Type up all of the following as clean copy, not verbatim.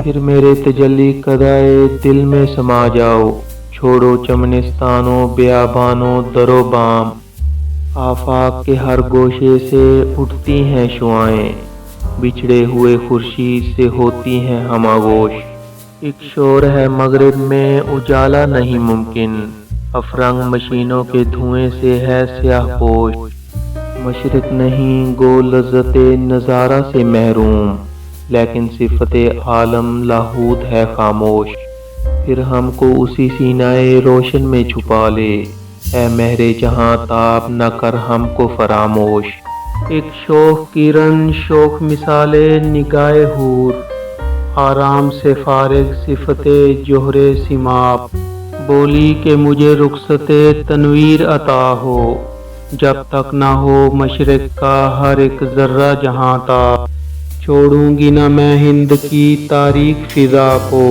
پھر میرے تجلی قدائے دل میں سما جاؤ، چھوڑو چمنستانوں بیابانوں درو بام، آفاق کے ہر گوشے سے اٹھتی ہیں شعائیں، بچھڑے ہوئے خورشید سے ہوتی ہیں ہم آغوش۔ ایک شور ہے مغرب میں اجالا نہیں ممکن، افرنگ مشینوں کے دھوئیں سے ہے سیاہ پوش، مشرق نہیں گو لذت نظارہ سے محروم، لیکن صفت عالم لاہوت ہے خاموش۔ پھر ہم کو اسی سینائے روشن میں چھپا لے، اے مہر جہاں تاب نہ کر ہم کو فراموش۔ ایک شوخ کرن شوخ مثالے نگاہ حور، آرام سے فارغ صفت جوہر سیماب، بولی کہ مجھے رخصت تنویر عطا ہو، جب تک نہ ہو مشرق کا ہر ایک ذرہ جہاں تاب، چھوڑوں گی نہ میں ہند کی تاریک فضا کو،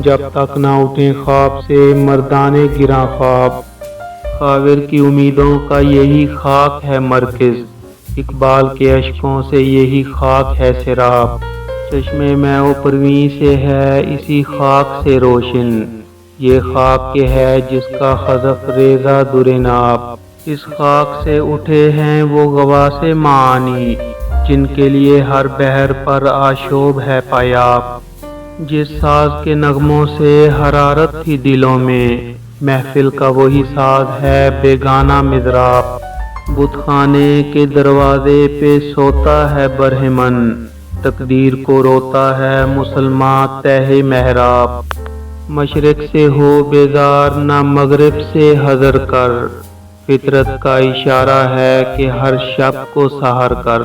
جب تک نہ اٹھیں خواب سے مردان گراں خواب۔ خاور کی امیدوں کا یہی خاک ہے مرکز، اقبال کے اشکوں سے یہی خاک ہے سیراب، چشمے میں و پرویں سے ہے اسی خاک سے روشن، یہ خاک کے ہے جس کا خزف ریزہ در ناب، اس خاک سے اٹھے ہیں وہ غواص معانی، جن کے لیے ہر بحر پر آشوب ہے پایاب، جس ساز کے نغموں سے حرارت تھی دلوں میں، محفل کا وہی ساز ہے بیگانہ مضراب، بت خانے کے دروازے پہ سوتا ہے برہمن، تقدیر کو روتا ہے مسلمان تہہ محراب، مشرق سے ہو بیزار نہ مغرب سے حذر کر، فطرت کا اشارہ ہے کہ ہر شب کو سحر کر،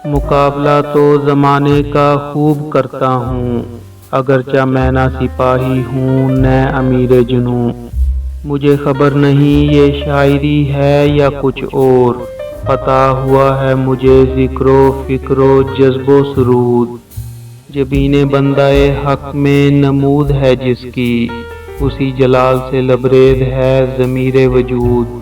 مقابلہ تو زمانے کا خوب کرتا ہوں، اگرچہ میں نہ سپاہی ہوں نہ امیر جنوں، مجھے خبر نہیں یہ شاعری ہے یا کچھ اور، عطا ہوا ہے مجھے ذکر و فکر و جذب و سرود، جبین بندہ حق میں نمود ہے جس کی، اسی جلال سے لبریز ہے ضمیر وجود۔